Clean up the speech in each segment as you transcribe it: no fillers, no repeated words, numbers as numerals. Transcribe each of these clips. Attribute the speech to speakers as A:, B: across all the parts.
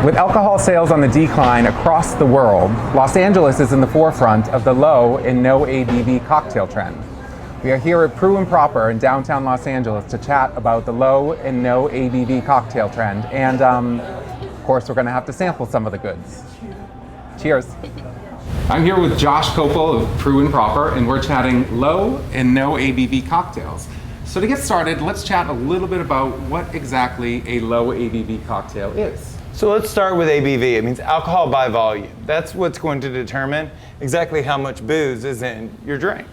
A: With alcohol sales on the decline across the world, Los Angeles is in the forefront of the low and no ABV cocktail trend. We are here at Preux proper in downtown Los Angeles to chat about the low and no ABV cocktail trend, and of course we're going to have to sample some of the goods. Cheers. I'm here with Josh Kopel of Preux proper, and we're chatting low and no ABV cocktails. So to get started, let's chat a little bit about what exactly a low ABV cocktail is.
B: So let's start with ABV. It means alcohol by volume. That's what's going to determine exactly how much booze is in your drink.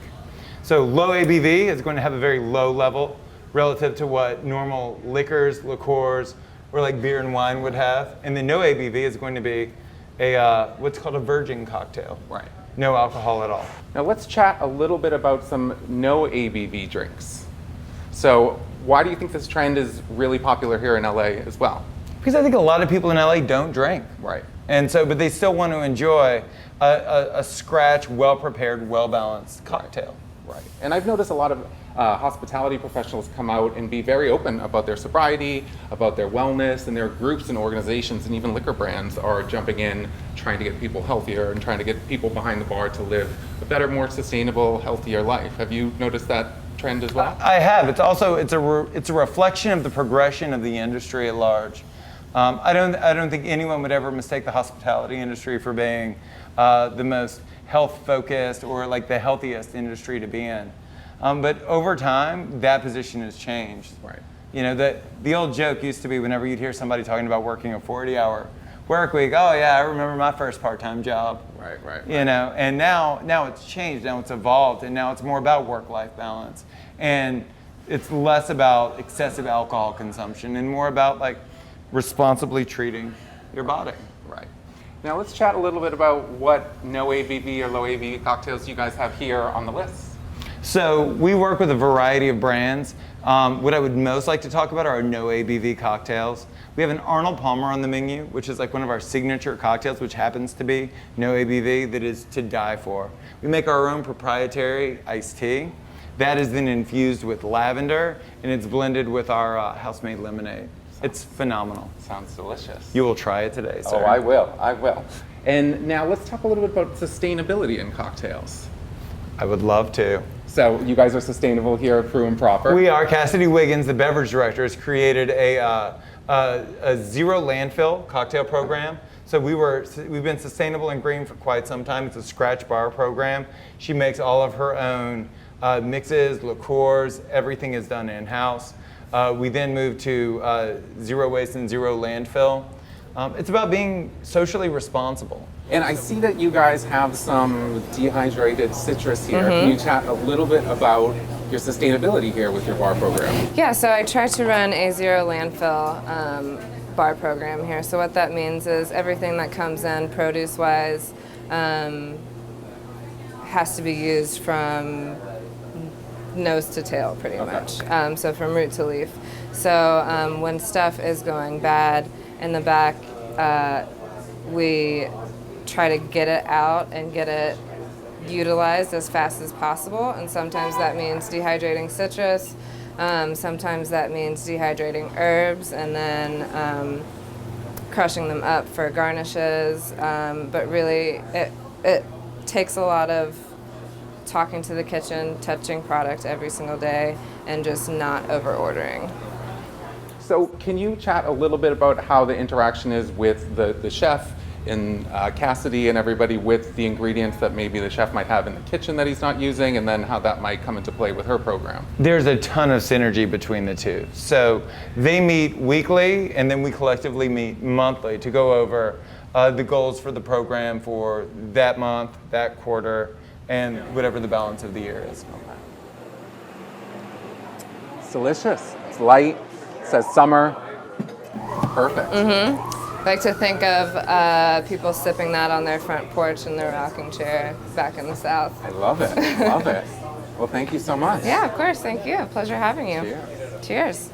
B: So low ABV is going to have a very low level relative to what normal liquors, liqueurs, or like beer and wine would have. And the no ABV is going to be a what's called a virgin cocktail.
A: Right.
B: No alcohol at all.
A: Now let's chat a little bit about some no ABV drinks. So why do you think this trend is really popular here in LA as well?
B: Because I think a lot of people in LA don't drink.
A: Right.
B: And so, but they still want to enjoy a scratch, well-prepared, well-balanced cocktail.
A: Right. And I've noticed a lot of hospitality professionals come out and be very open about their sobriety, about their wellness, and their groups and organizations and even liquor brands are jumping in, trying to get people healthier and trying to get people behind the bar to live a better, more sustainable, healthier life. Have you noticed that trend as well?
B: I have. It's also, it's a reflection of the progression of the industry at large. I don't think anyone would ever mistake the hospitality industry for being the most health-focused or like the healthiest industry to be in. But over time, that position has changed.
A: Right.
B: You know, the old joke used to be whenever you'd hear somebody talking about working a 40-hour work week, oh yeah, I remember my first part-time job.
A: Right.
B: You know, and now it's changed, now it's evolved, and now it's more about work-life balance. And it's less about excessive alcohol consumption and more about like responsibly treating your body.
A: Right. Now let's chat a little bit about what no ABV or low ABV cocktails you guys have here on the list.
B: So we work with a variety of brands. What I would most like to talk about are our no ABV cocktails. We have an Arnold Palmer on the menu, which is like one of our signature cocktails, which happens to be no ABV, that is to die for. We make our own proprietary iced tea. That is then infused with lavender, and it's blended with our house-made lemonade. It's phenomenal.
A: Sounds delicious.
B: You will try it today, sir.
A: Oh, I will. And now let's talk a little bit about sustainability in cocktails.
B: I would love to.
A: So you guys are sustainable here at Preux proper?
B: We are. Cassidy Wiggins, the beverage director, has created a zero landfill cocktail program. So we've been sustainable and green for quite some time. It's a scratch bar program. She makes all of her own mixes, liqueurs, everything is done in-house. We then moved to zero waste and zero landfill. It's about being socially responsible.
A: And I see that you guys have some dehydrated citrus here. Can you chat a little bit about your sustainability here with your bar program?
C: Yeah, so I try to run a zero landfill bar program here. So what that means is everything that comes in produce-wise has to be used from nose to tail, pretty much. So from root to leaf. So when stuff is going bad in the back, we try to get it out and get it utilized as fast as possible. And sometimes that means dehydrating citrus. Sometimes that means dehydrating herbs and then crushing them up for garnishes. But really, it takes a lot of talking to the kitchen, touching product every single day, and just not over ordering.
A: So can you chat a little bit about how the interaction is with the chef and Cassidy and everybody with the ingredients that maybe the chef might have in the kitchen that he's not using, and then how that might come into play with her program?
B: There's a ton of synergy between the two. So they meet weekly, and then we collectively meet monthly to go over the goals for the program for that month, that quarter, and whatever the balance of the year is.
A: It's delicious. It's light. It says summer. Perfect.
C: I like to think of people sipping that on their front porch in their rocking chair back in the South.
A: I love it. Love it. Well, thank you so much.
C: Yeah, of course. Thank you. Pleasure having you.
A: Cheers.
C: Cheers.